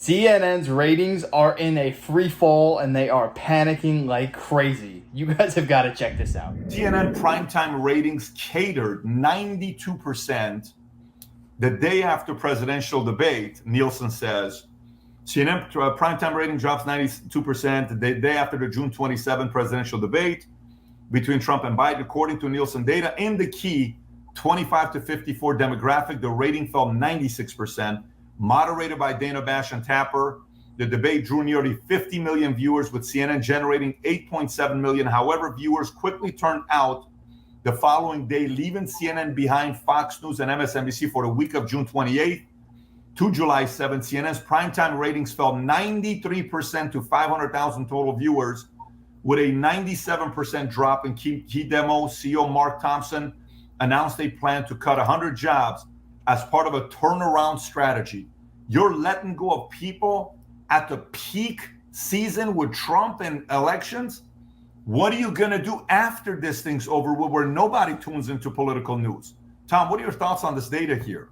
CNN's ratings are in a free fall and they are panicking like crazy. You guys have got to check this out. CNN primetime ratings catered 92% the day after presidential debate. Nielsen says CNN primetime rating drops 92% the day after the June 27 presidential debate between Trump and Biden. According to Nielsen data, in the key 25 to 54 demographic, the rating fell 96%. Moderated by Dana Bash and Tapper, the debate drew nearly 50 million viewers, with CNN generating 8.7 million. However, viewers quickly turned out the following day, leaving CNN behind Fox News and MSNBC for the week of June 28th to July 7th. CNN's primetime ratings fell 93% to 500,000 total viewers, with a 97% drop in key demo. CEO Mark Thompson announced a plan to cut 100 jobs as part of a turnaround strategy. You're letting go of people at the peak season with Trump and elections. What are you going to do after this thing's over, where nobody tunes into political news? Tom, what are your thoughts on this data here?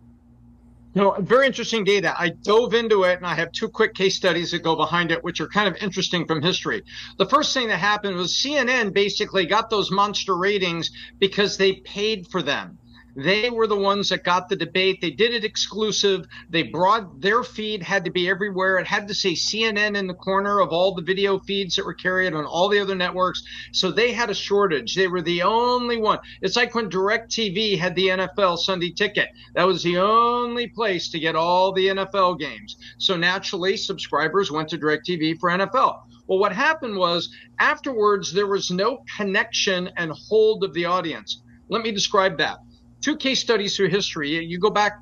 Very interesting data. I dove into it, and I have two quick case studies that go behind it, which are kind of interesting from history. The first thing that happened was CNN basically got those monster ratings because they paid for them. They were the ones that got the debate. They did it exclusive. They brought their feed, had to be everywhere. It had to say CNN in the corner of all the video feeds that were carried on all the other networks. So they had a shortage. They were the only one. It's like when DirecTV had the NFL Sunday Ticket. That was the only place to get all the NFL games. So naturally, subscribers went to DirecTV for NFL. Well, what happened was afterwards, there was no connection and hold of the audience. Let me describe that. Two case studies through history. You go back.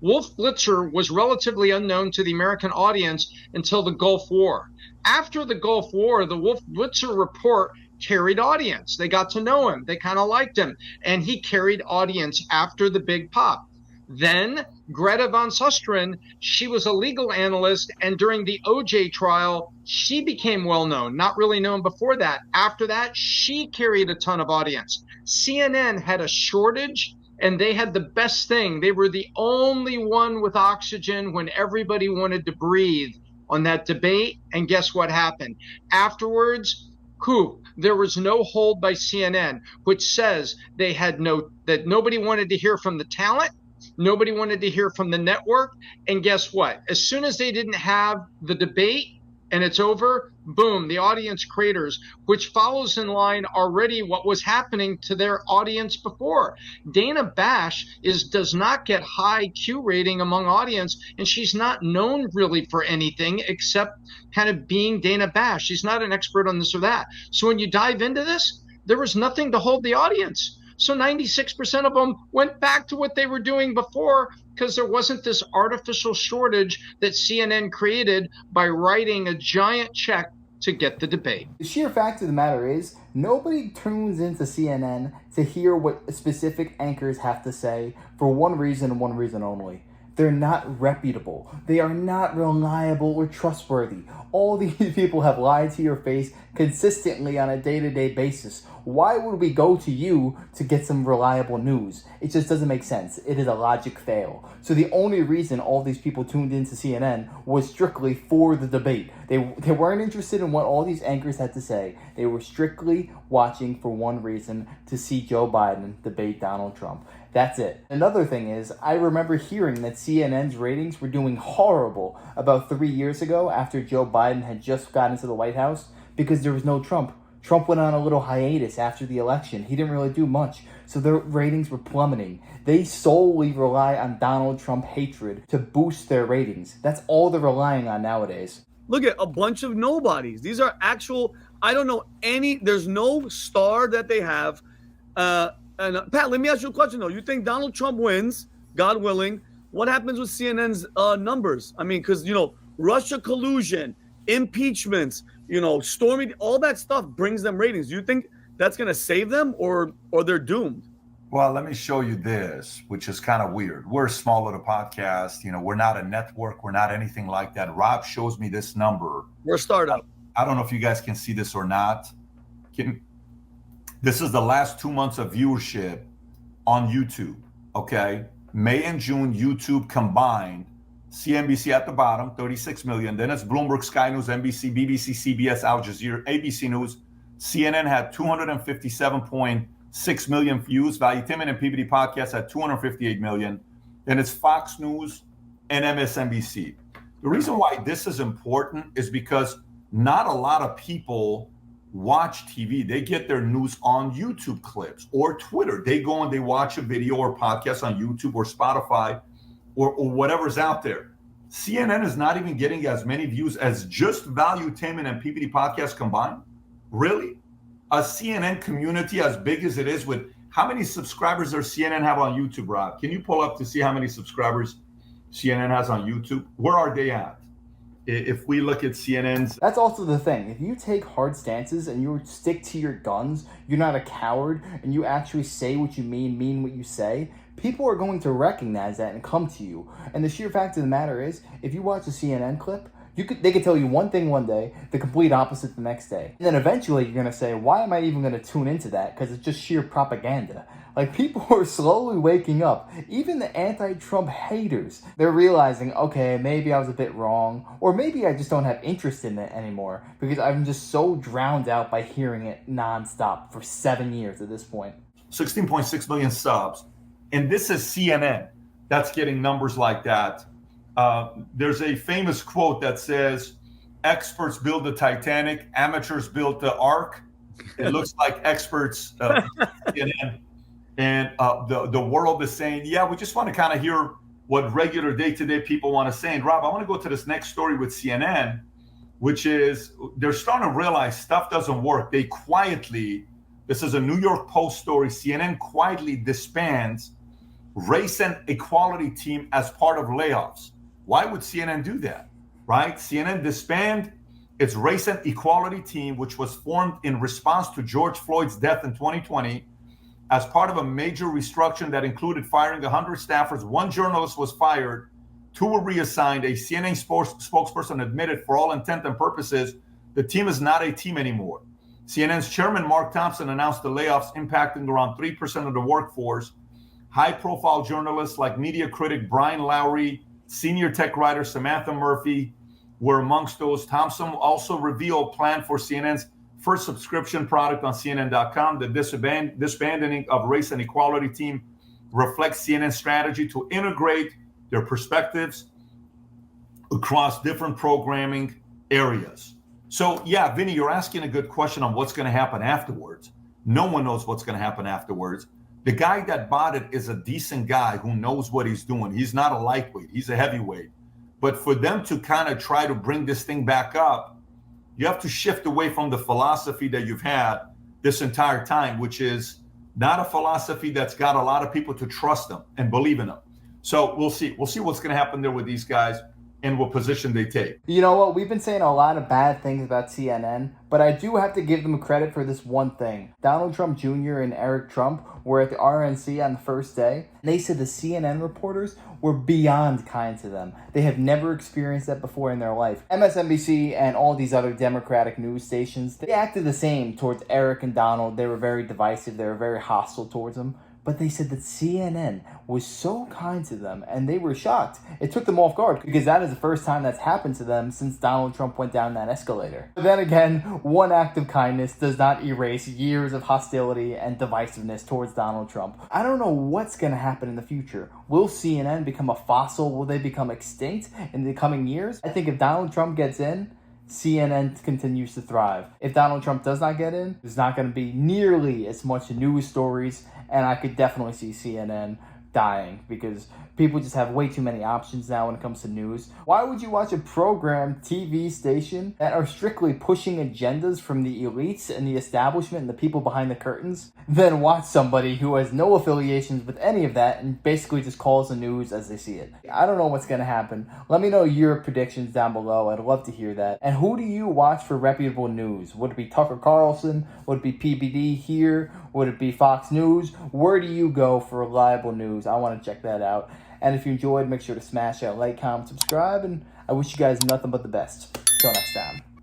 Wolf Blitzer was relatively unknown to the American audience until the Gulf War. After the Gulf War, the Wolf Blitzer report carried audience. They got to know him. They kind of liked him. And he carried audience after the big pop. Then Greta von Susteren, she was a legal analyst, and during the OJ trial, she became well known, not really known before that. After that, she carried a ton of audience. CNN had a shortage, and they had the best thing. They were the only one with oxygen when everybody wanted to breathe on that debate. And guess what happened? Afterwards, there was no hold by CNN, which says that nobody wanted to hear from the talent. Nobody wanted to hear from the network. And guess what? As soon as they didn't have the debate and it's over, boom, the audience craters, which follows in line already what was happening to their audience before. Dana Bash does not get high Q rating among audience, and she's not known really for anything except kind of being Dana Bash. She's not an expert on this or that. So when you dive into this, there was nothing to hold the audience. So 96% of them went back to what they were doing before because there wasn't this artificial shortage that CNN created by writing a giant check to get the debate. The sheer fact of the matter is, nobody tunes into CNN to hear what specific anchors have to say for one reason and one reason only. They're not reputable. They are not reliable or trustworthy. All these people have lied to your face consistently on a day-to-day basis. Why would we go to you to get some reliable news? It just doesn't make sense. It is a logic fail. So the only reason all these people tuned into CNN was strictly for the debate. They weren't interested in what all these anchors had to say. They were strictly watching for one reason, to see Joe Biden debate Donald Trump. That's it. Another thing is, I remember hearing that CNN's ratings were doing horrible about 3 years ago after Joe Biden had just gotten into the White House because there was no Trump. Trump went on a little hiatus after the election. He didn't really do much, so their ratings were plummeting. They solely rely on Donald Trump hatred to boost their ratings. That's all they're relying on nowadays. Look at a bunch of nobodies. These are actual, I don't know there's no star that they have. And Pat, let me ask you a question, though. You think Donald Trump wins, God willing, what happens with CNN's numbers? I mean, because, Russia collusion, impeachments, stormy, all that stuff brings them ratings. Do you think that's going to save them or they're doomed? Well, let me show you this, which is kind of weird. We're a small little podcast. We're not a network. We're not anything like that. Rob shows me this number. We're a startup. I don't know if you guys can see this or not. This is the last 2 months of viewership on YouTube, okay? May and June, YouTube combined, CNBC at the bottom, 36 million. Then it's Bloomberg, Sky News, NBC, BBC, CBS, Al Jazeera, ABC News. CNN had 257.6 million views. Valuetainment and PBD Podcast had 258 million. Then it's Fox News and MSNBC. The reason why this is important is because not a lot of people watch TV. They get their news on YouTube clips or Twitter. They go and they watch a video or podcast on YouTube or Spotify or whatever's out there. CNN is not even getting as many views as just Valuetainment and PBD Podcast combined. Really? A CNN community as big as it is, with how many subscribers does CNN have on YouTube, Rob? Can you pull up to see how many subscribers CNN has on YouTube? Where are they at? If we look at CNN's... That's also the thing. If you take hard stances and you stick to your guns, you're not a coward, and you actually say what you mean what you say, people are going to recognize that and come to you. And the sheer fact of the matter is, if you watch a CNN clip, they could tell you one thing one day, the complete opposite the next day. And then eventually you're going to say, why am I even going to tune into that? Because it's just sheer propaganda. Like, people are slowly waking up. Even the anti-Trump haters, they're realizing, okay, maybe I was a bit wrong, or maybe I just don't have interest in it anymore because I'm just so drowned out by hearing it nonstop for 7 years at this point. 16.6 million subs. And this is CNN that's getting numbers like that. There's a famous quote that says, experts build the Titanic, amateurs built the Ark. It looks like experts, CNN, and the world is saying, yeah, we just want to kind of hear what regular day-to-day people want to say. And Rob, I want to go to this next story with CNN, which is they're starting to realize stuff doesn't work. They quietly, this is a New York Post story, CNN quietly disbands race and equality team as part of layoffs. Why would CNN do that, right? CNN disbanded its race and equality team, which was formed in response to George Floyd's death in 2020, as part of a major restructuring that included firing 100 staffers. One journalist was fired, 2 were reassigned. A CNN spokesperson admitted, for all intent and purposes, the team is not a team anymore. CNN's chairman, Mark Thompson, announced the layoffs impacting around 3% of the workforce. High-profile journalists like media critic Brian Lowry, senior tech writer Samantha Murphy were amongst those. Thompson also revealed plan for CNN's first subscription product on CNN.com. The disbanding of race and equality team reflects CNN's strategy to integrate their perspectives across different programming areas. So, yeah, Vinny, you're asking a good question on what's going to happen afterwards. No one knows what's going to happen afterwards. The guy that bought it is a decent guy who knows what he's doing. He's not a lightweight. He's a heavyweight. But for them to kind of try to bring this thing back up, you have to shift away from the philosophy that you've had this entire time, which is not a philosophy that's got a lot of people to trust them and believe in them. So we'll see. We'll see what's going to happen there with these guys and what position they take. You know what? We've been saying a lot of bad things about CNN, but I do have to give them credit for this one thing. Donald Trump Jr. and Eric Trump were at the RNC on the first day. They said the CNN reporters were beyond kind to them. They have never experienced that before in their life. MSNBC and all these other Democratic news stations, they acted the same towards Eric and Donald. They were very divisive. They were very hostile towards them. But they said that CNN was so kind to them, and they were shocked. It took them off guard, because that is the first time that's happened to them since Donald Trump went down that escalator. But then again, one act of kindness does not erase years of hostility and divisiveness towards Donald Trump. I don't know what's going to happen in the future. Will CNN become a fossil? Will they become extinct in the coming years? I think if Donald Trump gets in, CNN continues to thrive. If Donald Trump does not get in, there's not going to be nearly as much news stories, and I could definitely see CNN dying because people just have way too many options now when it comes to news. Why would you watch a program, TV station, that are strictly pushing agendas from the elites and the establishment and the people behind the curtains, than watch somebody who has no affiliations with any of that and basically just calls the news as they see it? I don't know what's going to happen. Let me know your predictions down below. I'd love to hear that. And who do you watch for reputable news? Would it be Tucker Carlson? Would it be PBD here? Would it be Fox News? Where do you go for reliable news? I want to check that out. And if you enjoyed, make sure to smash that like, comment, subscribe, and I wish you guys nothing but the best. Till next time.